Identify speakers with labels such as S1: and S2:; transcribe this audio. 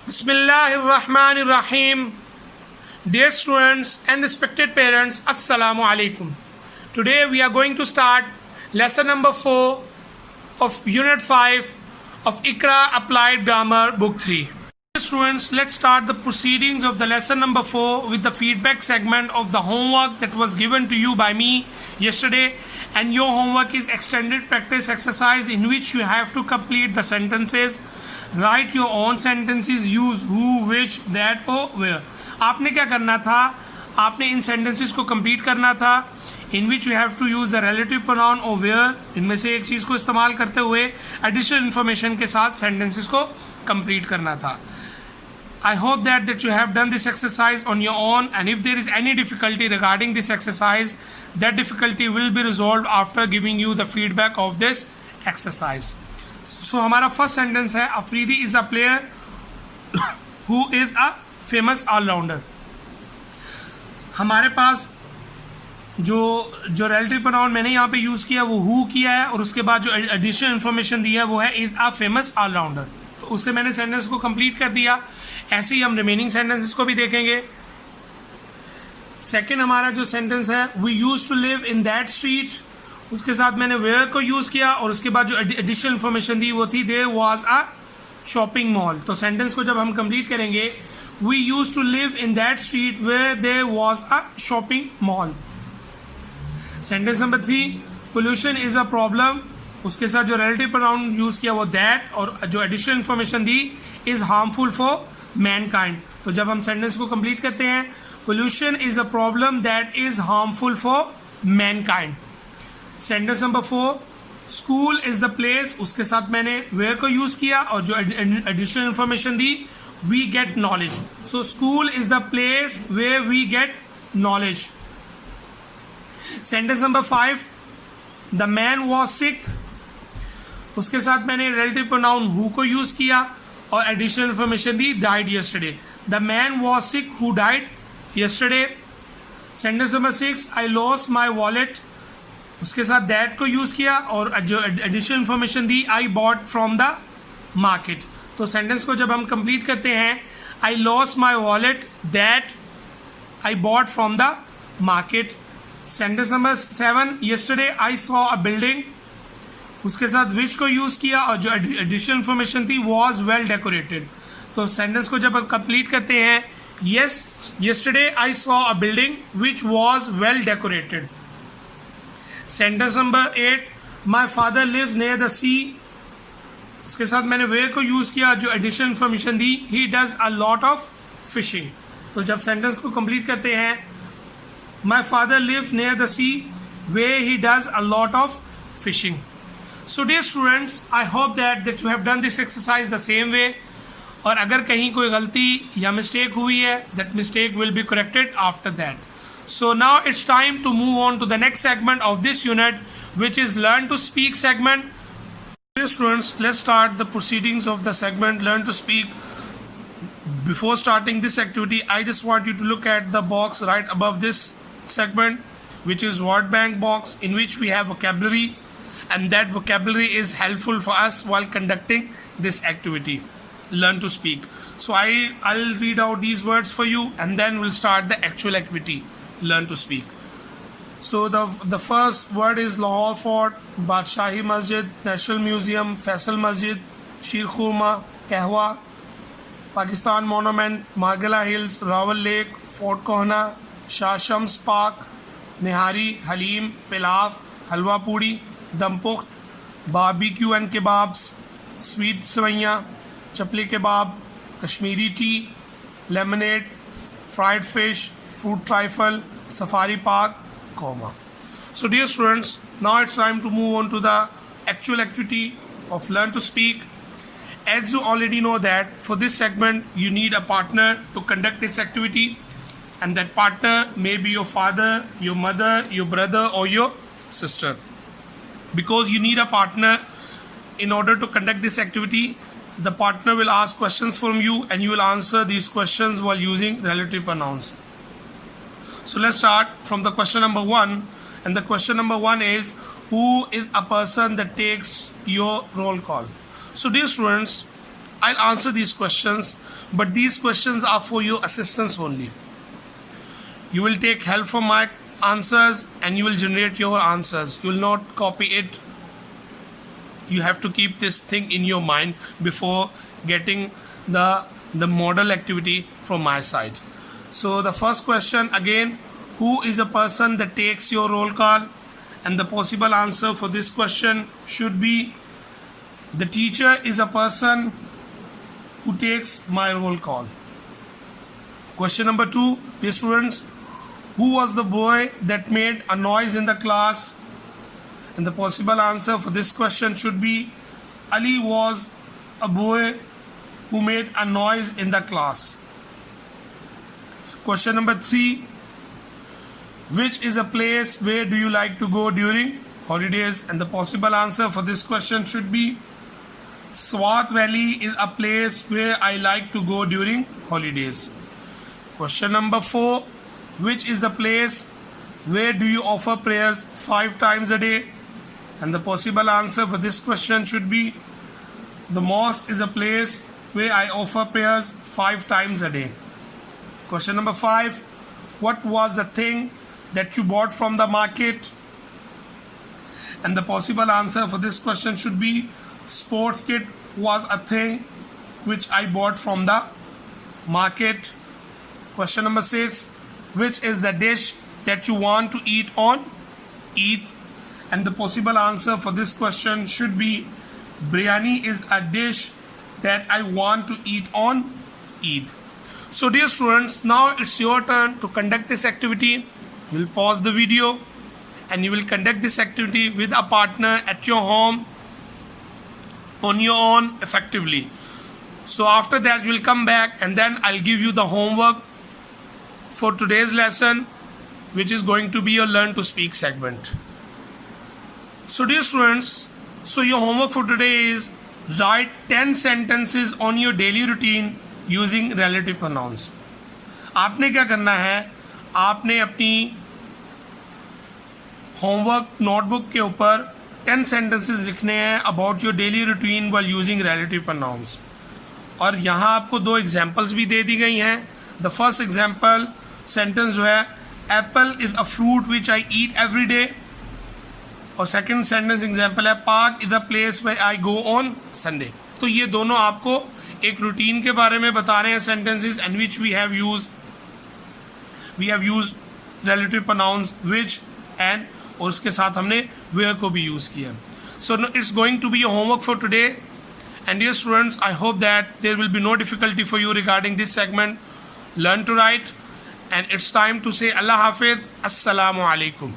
S1: Bismillahirrahmanirrahim. Dear students and respected parents, Assalamu alaikum. Today we are going to start lesson number 4 of Unit 5 of Iqra Applied Grammar Book 3. Dear students, let's start the proceedings of the lesson number 4 with the feedback segment of the homework that was given to you by me yesterday. And your homework is extended practice exercise in which you have to complete the sentences. Right your own sentences, use who, which, that और where. आपने क्या करना था, आपने इन sentences को complete करना था in which you have to use the relative pronoun और वेयर. इनमें से एक चीज को इस्तेमाल करते हुए एडिशनल इंफॉर्मेशन के साथ सेंटेंसेस को कंप्लीट करना था. I hope that you have done this exercise on your own, and if there is any difficulty regarding this exercise, that difficulty will be resolved after giving you the feedback of this exercise. So हमारा first sentence है, Afridi is a player who is a famous allrounder. हमारे पास जो relative pronoun मैंने यहाँ पे use किया वो हु किया है, और उसके बाद जो एडिशनल इंफॉर्मेशन दी है वो है इज अ फेमस ऑलराउंडर. तो उससे मैंने सेंटेंस को कंप्लीट कर दिया. ऐसे ही हम रिमेनिंग सेंटेंसेस को भी देखेंगे. सेकेंड हमारा जो सेंटेंस है, we use to live in that street, उसके साथ मैंने वेयर को यूज किया, और उसके बाद जो एडिशनल इंफॉर्मेशन दी वो थी there was a shopping mall. तो सेंटेंस को जब हम कंप्लीट करेंगे, we use to live in that street where there was a shopping mall. Sentence number 3, pollution is a problem, उसके साथ जो रिलेटिव प्रोनाउन यूज किया वो दैट, और जो एडिशनल इंफॉर्मेशन दी इज हार्मफुल फॉर मैनकाइंड. तो जब हम सेंटेंस को कंप्लीट करते हैं, pollution is a problem that is harmful for mankind. Sentence number 4, school is the place, उसके साथ मैंने वेयर को यूज किया, और जो एडिशनल इंफॉर्मेशन दी we get knowledge. So school is the place where we get knowledge. Sentence number 5, the man was sick, उसके साथ मैंने relative pronoun who co use किया, और additional information the died yesterday. The man was sick who died yesterday. Sentence number 6, I lost my wallet, उसके साथ that को use किया, और जो additional information the I bought from the market. तो sentence को जब हम कंप्लीट करते हैं, I lost my wallet that I bought from the market. Sentence number 7, yesterday I saw a building, उसके साथ विच को यूज किया, और जो एडिशनल इंफॉर्मेशन थी वॉज वेल डेकोरेटेड. तो सेंटेंस को जब हम कंप्लीट करते हैं, yes yesterday I saw a building which was well decorated. Sentence number 8, my father lives near the sea, उसके साथ मैंने वेयर को यूज किया, जो एडिशनल इंफॉर्मेशन दी he does a lot of fishing. तो जब सेंटेंस को कंप्लीट करते हैं, my father lives near the sea where he does a lot of fishing. So dear students, I hope that you have done this exercise the same way. और अगर कहीं कोई गलती या मिस्टेक हुई है, that mistake will be corrected after that. So now it's time to move on to the next segment of this unit, which is Learn to Speak segment. Dear students, let's start the proceedings of the segment Learn to Speak. Before starting this activity, I just want you to look at the box right above this segment, which is word bank box, in which we have vocabulary, and that vocabulary is helpful for us while conducting this activity, Learn to Speak. So I'll read out these words for you, and then we'll start the actual activity, Learn to Speak. So the first word is Lahore Fort, Badshahi Masjid, National Museum, Faisal Masjid, Sheer Khurma, Kahwa, Pakistan Monument, Margala Hills, Rawal Lake, Fort Kohana, Shah Shams Park, Nihari, Halim, Pilaf, Halwa Puri, Dampukht, Barbecue and Kebabs, Sweet Savaiya, Chapli Kebab, Kashmiri Tea, Lemonade, Fried Fish, Fruit Trifle, Safari Park, comma. So dear students, now it's time to move on to the actual activity of Learn to Speak. As you already know that for this segment you need a partner to conduct this activity, and that partner may be your father, your mother, your brother, or your sister. Because you need a partner in order to conduct this activity, the partner will ask questions from you, and you will answer these questions while using relative pronouns. So let's start from the question number 1, and the question number 1 is, who is a person that takes your roll call? So dear students, I'll answer these questions, but these questions are for your assistance only. You will take help from my answers and you will generate your answers. You will not copy it. You have to keep this thing in your mind before getting the model activity from my side. So the first question again, who is a person that takes your roll call? And the possible answer for this question should be the teacher is a person who takes my roll call. Question number 2, dear students, who was the boy that made a noise in the class? And the possible answer for this question should be Ali was a boy who made a noise in the class. Question number 3, which is a place where do you like to go during holidays? And the possible answer for this question should be Swat Valley is a place where I like to go during holidays. Question number 4, which is the place where do you offer prayers 5 times a day? And the possible answer for this question should be the mosque is a place where I offer prayers 5 times a day. Question number 5, what was the thing that you bought from the market? And the possible answer for this question should be sports kit was a thing which I bought from the market. Question number 6, which is the dish that you want to eat on Eid? And the possible answer for this question should be biryani is a dish that I want to eat on Eid. So dear students, now it's your turn to conduct this activity. You will pause the video and you will conduct this activity with a partner at your home on your own effectively. So after that you will come back and then I'll give you the homework for today's lesson, which is going to be your learn to speak segment. So dear students, so your homework for today is write 10 sentences on your daily routine using relative pronouns. आपने क्या करना है, आपने अपनी homework notebook के ऊपर 10 sentences लिखने हैं about your daily routine while using relative pronouns. और यहाँ आपको 2 एग्जाम्पल्स भी दे दी गई हैं. द फर्स्ट एग्जाम्पल सेंटेंस जो है, apple is a fruit which I eat every day. और सेकेंड सेंटेंस एग्जाम्पल है, park is a place where I go on Sunday. तो ये दोनों आपको एक रूटीन के बारे में बता रहे हैं sentences and which we have used relative pronouns which and, और उसके साथ हमने वेयर को भी यूज किया. So it's going to be your homework for today. And dear students, I hope that there will be no difficulty for you regarding this segment. Learn to write, and it's time to say Allah Hafiz. Assalamu alaikum.